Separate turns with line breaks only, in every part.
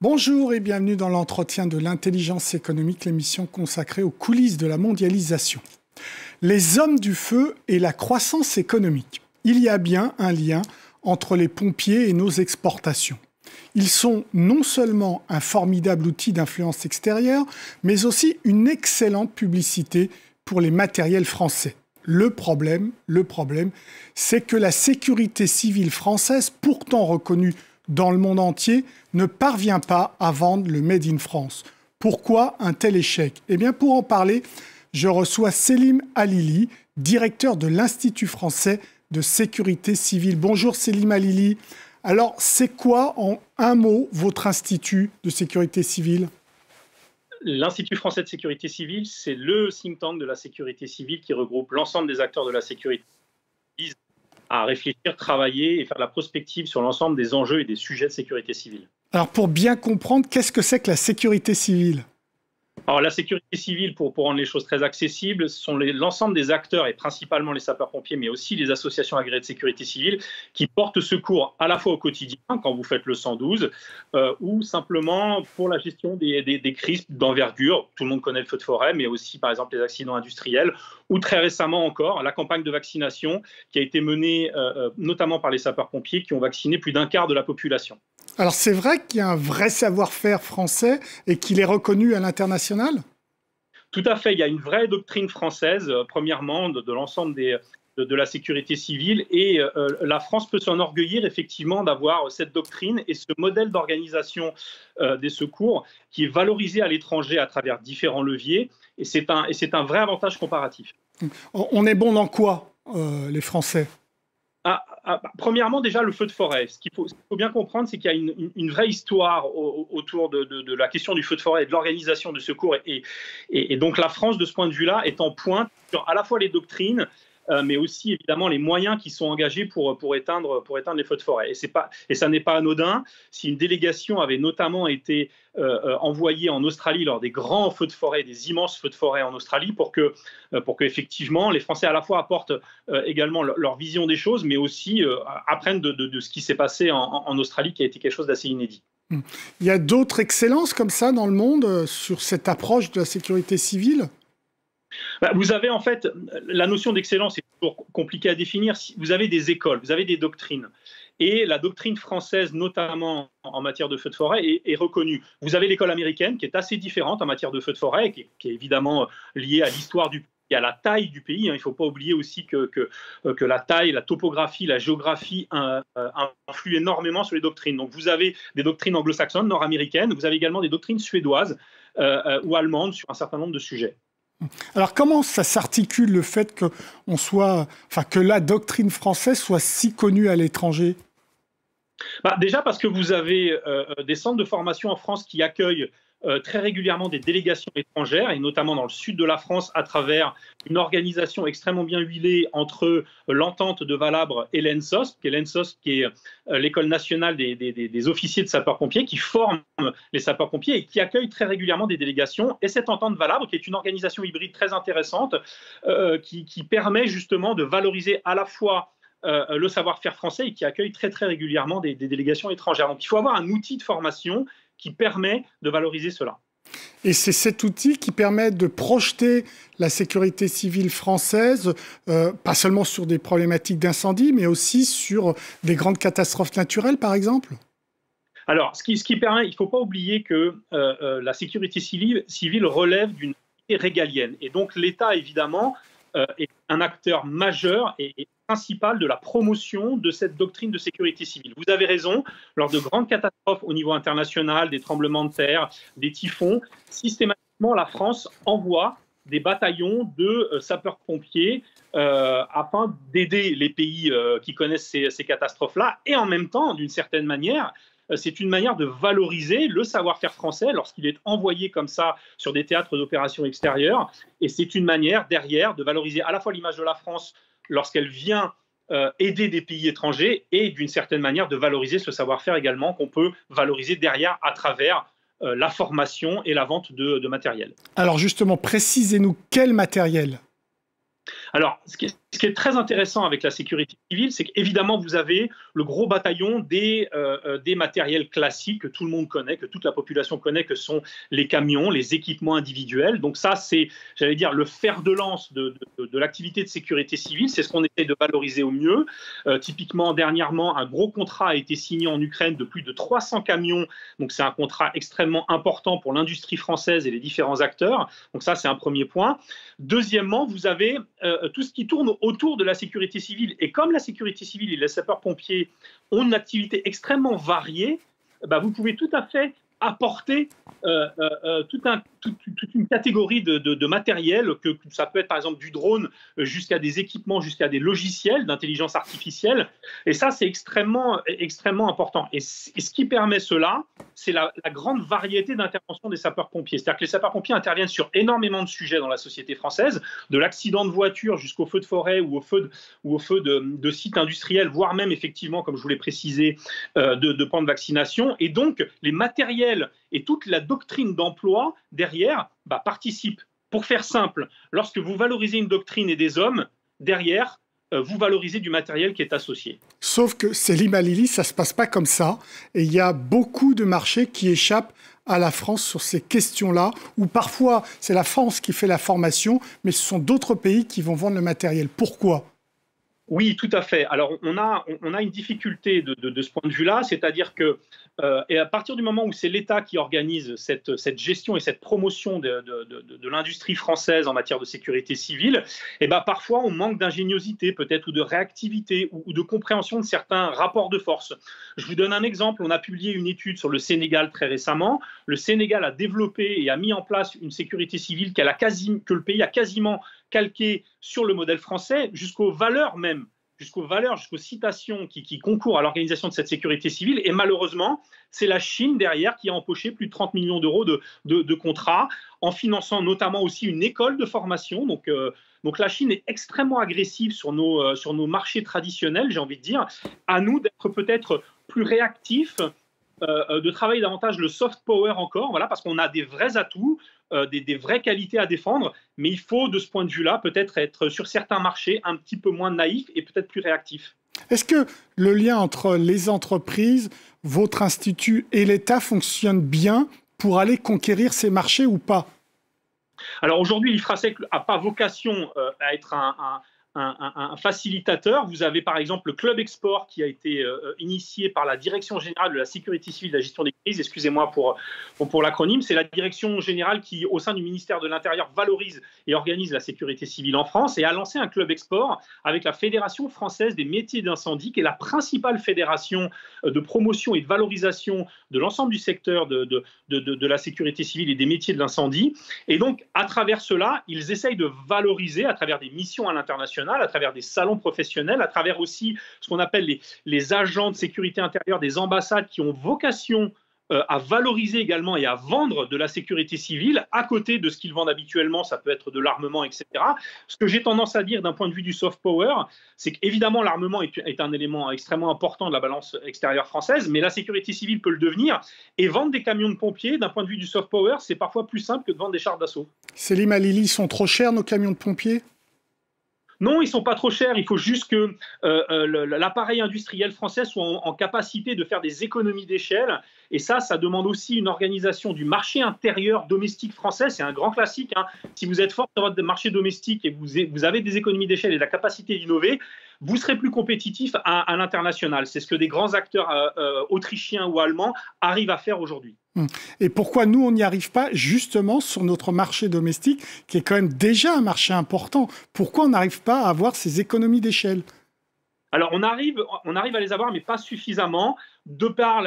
Bonjour et bienvenue dans l'entretien de l'intelligence économique, l'émission consacrée aux coulisses de la mondialisation. Les hommes du feu et la croissance économique. Il y a bien un lien entre les pompiers et nos exportations. Ils sont non seulement un formidable outil d'influence extérieure, mais aussi une excellente publicité pour les matériels français. Le problème, c'est que la sécurité civile française, pourtant reconnue dans le monde entier, ne parvient pas à vendre le Made in France. Pourquoi un tel échec? Eh bien, pour en parler, je reçois Selim Halili, directeur de l'Institut français de sécurité civile. Bonjour Selim Halili. Alors, c'est quoi, en un mot, votre institut de sécurité civile?
L'Institut français de sécurité civile, c'est le think tank de la sécurité civile qui regroupe l'ensemble des acteurs de la sécurité civile à réfléchir, travailler et faire la prospective sur l'ensemble des enjeux et des sujets de sécurité civile.
Alors, pour bien comprendre, qu'est-ce que c'est que la sécurité civile?
Alors, la sécurité civile, pour rendre les choses très accessibles, ce sont l'ensemble des acteurs, et principalement les sapeurs-pompiers, mais aussi les associations agréées de sécurité civile, qui portent secours à la fois au quotidien, quand vous faites le 112, ou simplement pour la gestion des crises d'envergure. Tout le monde connaît le feu de forêt, mais aussi, par exemple, les accidents industriels, ou très récemment encore, la campagne de vaccination qui a été menée notamment par les sapeurs-pompiers, qui ont vacciné plus d'un quart de la population.
Alors, c'est vrai qu'il y a un vrai savoir-faire français et qu'il est reconnu à l'international?
Tout à fait, il y a une vraie doctrine française, premièrement, de l'ensemble de la sécurité civile, et la France peut s'enorgueillir effectivement d'avoir cette doctrine et ce modèle d'organisation des secours qui est valorisé à l'étranger à travers différents leviers, et c'est un vrai avantage comparatif.
On est bon dans quoi, les Français?
Premièrement, déjà, le feu de forêt. Ce qu'il faut bien comprendre, c'est qu'il y a une vraie histoire autour de la question du feu de forêt et de l'organisation de secours. Et donc, la France, de ce point de vue-là, est en pointe sur à la fois les doctrines, mais aussi, évidemment, les moyens qui sont engagés pour éteindre les feux de forêt. Et ça n'est pas anodin. Si une délégation avait notamment été envoyée en Australie lors des grands feux de forêt, des immenses feux de forêt en Australie, pour que effectivement, les Français à la fois apportent également leur vision des choses, mais aussi apprennent de ce qui s'est passé en Australie, qui a été quelque chose d'assez inédit.
Il y a d'autres excellences comme ça dans le monde sur cette approche de la sécurité civile?
Vous avez en fait, la notion d'excellence est toujours compliquée à définir. Vous avez des écoles, vous avez des doctrines. Et la doctrine française, notamment en matière de feu de forêt, est reconnue. Vous avez l'école américaine qui est assez différente en matière de feu de forêt, qui est évidemment liée à l'histoire du pays, à la taille du pays. Il ne faut pas oublier aussi que la taille, la topographie, la géographie influent énormément sur les doctrines. Donc vous avez des doctrines anglo-saxonnes, nord-américaines, vous avez également des doctrines suédoises ou allemandes sur un certain nombre de sujets.
Alors, comment ça s'articule le fait que la doctrine française soit si connue à l'étranger?
Déjà parce que vous avez des centres de formation en France qui accueillent très régulièrement des délégations étrangères, et notamment dans le sud de la France, à travers une organisation extrêmement bien huilée entre l'entente de Valabre et l'ENSOSP, qui est l'école nationale des officiers de sapeurs-pompiers, qui forme les sapeurs-pompiers et qui accueille très régulièrement des délégations. Et cette entente Valabre, qui est une organisation hybride très intéressante, qui permet justement de valoriser à la fois le savoir-faire français, et qui accueille très très régulièrement des délégations étrangères. Donc il faut avoir un outil de formation qui permet de valoriser cela.
Et c'est cet outil qui permet de projeter la sécurité civile française, pas seulement sur des problématiques d'incendie, mais aussi sur des grandes catastrophes naturelles, par exemple?
Alors, ce qui permet, il ne faut pas oublier que la sécurité civile relève d'une activité régalienne. Et donc l'État, évidemment, est un acteur majeur et principal de la promotion de cette doctrine de sécurité civile. Vous avez raison, lors de grandes catastrophes au niveau international, des tremblements de terre, des typhons, systématiquement la France envoie des bataillons de sapeurs-pompiers afin d'aider les pays qui connaissent ces catastrophes-là, et en même temps, d'une certaine manière, c'est une manière de valoriser le savoir-faire français lorsqu'il est envoyé comme ça sur des théâtres d'opérations extérieures. Et c'est une manière, derrière, de valoriser à la fois l'image de la France lorsqu'elle vient aider des pays étrangers, et d'une certaine manière de valoriser ce savoir-faire également qu'on peut valoriser derrière à travers la formation et la vente de matériel.
Alors justement, précisez-nous quel matériel?
Alors, ce qui Ce qui est très intéressant avec la sécurité civile, c'est qu'évidemment, vous avez le gros bataillon des matériels classiques que tout le monde connaît, que toute la population connaît, que sont les camions, les équipements individuels. Donc ça, c'est, j'allais dire, le fer de lance de l'activité de sécurité civile. C'est ce qu'on essaie de valoriser au mieux. Typiquement, dernièrement, un gros contrat a été signé en Ukraine de plus de 300 camions. Donc c'est un contrat extrêmement important pour l'industrie française et les différents acteurs. Donc ça, c'est un premier point. Deuxièmement, vous avez tout ce qui tourne autour de la sécurité civile. Et comme la sécurité civile et les sapeurs-pompiers ont une activité extrêmement variée, bah vous pouvez tout à fait apporter toute une catégorie de matériel, que ça peut être par exemple du drone jusqu'à des équipements, jusqu'à des logiciels d'intelligence artificielle. Et ça, c'est extrêmement important. Et ce qui permet cela, c'est la grande variété d'intervention des sapeurs-pompiers. C'est-à-dire que les sapeurs-pompiers interviennent sur énormément de sujets dans la société française, de l'accident de voiture jusqu'au feu de forêt ou au feu de sites industriels, voire même effectivement, comme je vous l'ai précisé, de plans de vaccination. Et donc, les matériels et toute la doctrine d'emploi derrière participent. Pour faire simple, lorsque vous valorisez une doctrine et des hommes, derrière, vous valorisez du matériel qui est associé.
Sauf que Selim Halili, ça ne se passe pas comme ça. Et il y a beaucoup de marchés qui échappent à la France sur ces questions-là, où parfois c'est la France qui fait la formation, mais ce sont d'autres pays qui vont vendre le matériel. Pourquoi ?
Oui, tout à fait. Alors, on a une difficulté de ce point de vue-là, c'est-à-dire que et à partir du moment où c'est l'État qui organise cette gestion et cette promotion de l'industrie française en matière de sécurité civile, et parfois on manque d'ingéniosité peut-être ou de réactivité ou de compréhension de certains rapports de force. Je vous donne un exemple. On a publié une étude sur le Sénégal très récemment. Le Sénégal a développé et a mis en place une sécurité civile que le pays a quasiment calqué sur le modèle français, jusqu'aux valeurs même, jusqu'aux citations qui concourent à l'organisation de cette sécurité civile. Et malheureusement, c'est la Chine derrière qui a empoché plus de 30 millions d'euros de contrats, en finançant notamment aussi une école de formation. Donc la Chine est extrêmement agressive sur nos marchés traditionnels, j'ai envie de dire. À nous d'être peut-être plus réactifs, de travailler davantage le soft power encore, voilà, parce qu'on a des vrais atouts, des vraies qualités à défendre, mais il faut, de ce point de vue-là, peut-être être sur certains marchés un petit peu moins naïf et peut-être plus réactif.
Est-ce que le lien entre les entreprises, votre institut et l'État fonctionne bien pour aller conquérir ces marchés ou pas ?
Alors aujourd'hui, l'IFRASEC n'a pas vocation à être un facilitateur. Vous avez par exemple le Club Export qui a été initié par la Direction générale de la sécurité civile et de la gestion des crises, excusez-moi pour l'acronyme. C'est la Direction générale qui, au sein du ministère de l'Intérieur, valorise et organise la sécurité civile en France et a lancé un Club Export avec la Fédération française des métiers d'incendie, qui est la principale fédération de promotion et de valorisation de l'ensemble du secteur de la sécurité civile et des métiers de l'incendie. Et donc, à travers cela, ils essayent de valoriser à travers des missions à l'international, à travers des salons professionnels, à travers aussi ce qu'on appelle les agents de sécurité intérieure des ambassades qui ont vocation à valoriser également et à vendre de la sécurité civile à côté de ce qu'ils vendent habituellement, ça peut être de l'armement, etc. Ce que j'ai tendance à dire d'un point de vue du soft power, c'est qu'évidemment l'armement est un élément extrêmement important de la balance extérieure française, mais la sécurité civile peut le devenir, et vendre des camions de pompiers, d'un point de vue du soft power, c'est parfois plus simple que de vendre des chars d'assaut.
Selim Halili, ils sont trop chers nos camions de pompiers ?
Non, ils ne sont pas trop chers. Il faut juste que l'appareil industriel français soit en capacité de faire des économies d'échelle. Et ça demande aussi une organisation du marché intérieur domestique français. C'est un grand classique, hein. Si vous êtes fort sur votre marché domestique et vous avez des économies d'échelle et la capacité d'innover, vous serez plus compétitif à l'international. C'est ce que des grands acteurs autrichiens ou allemands arrivent à faire aujourd'hui.
Et pourquoi nous, on n'y arrive pas justement sur notre marché domestique, qui est quand même déjà un marché important? Pourquoi on n'arrive pas à avoir ces économies d'échelle?
Alors, on arrive à les avoir, mais pas suffisamment. De par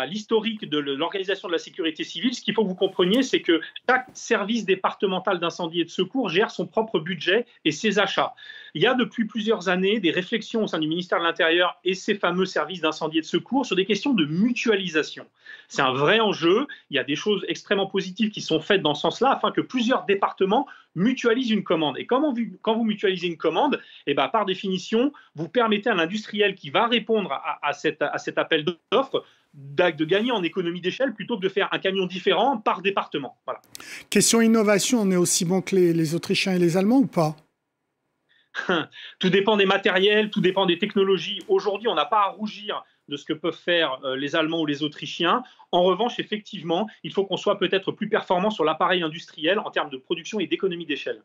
l'historique de l'organisation de la sécurité civile, ce qu'il faut que vous compreniez, c'est que chaque service départemental d'incendie et de secours gère son propre budget et ses achats. Il y a depuis plusieurs années des réflexions au sein du ministère de l'Intérieur et ses fameux services d'incendie et de secours sur des questions de mutualisation. C'est un vrai enjeu. Il y a des choses extrêmement positives qui sont faites dans ce sens-là afin que plusieurs départements mutualisent une commande. Et quand vous mutualisez une commande, par définition, vous permettez à l'industriel qui va répondre à cet appel d'offres de gagner en économie d'échelle plutôt que de faire un camion différent par département. Voilà.
Question innovation, on est aussi bon que les Autrichiens et les Allemands ou pas?
Tout dépend des matériels, tout dépend des technologies. Aujourd'hui, on n'a pas à rougir de ce que peuvent faire les Allemands ou les Autrichiens. En revanche, effectivement, il faut qu'on soit peut-être plus performant sur l'appareil industriel en termes de production et d'économie d'échelle.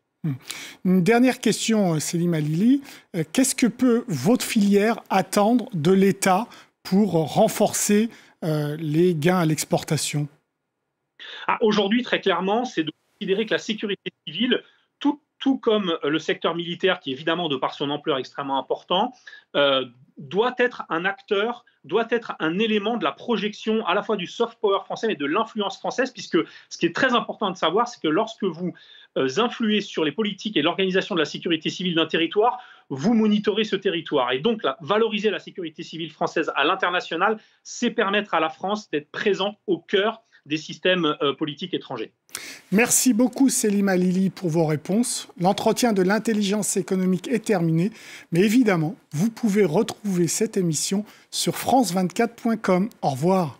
Une dernière question, Selim Halili. Qu'est-ce que peut votre filière attendre de l'État pour renforcer les gains à l'exportation?
Aujourd'hui, très clairement, c'est de considérer que la sécurité civile, tout comme le secteur militaire, qui évidemment, de par son ampleur extrêmement important, doit être un acteur, doit être un élément de la projection à la fois du soft power français mais de l'influence française, puisque ce qui est très important de savoir, c'est que lorsque vous influez sur les politiques et l'organisation de la sécurité civile d'un territoire, vous monitorez ce territoire. Et donc, valoriser la sécurité civile française à l'international, c'est permettre à la France d'être présente au cœur des systèmes politiques étrangers.
Merci beaucoup Selim Halili pour vos réponses. L'entretien de l'intelligence économique est terminé, mais évidemment, vous pouvez retrouver cette émission sur france24.com. Au revoir.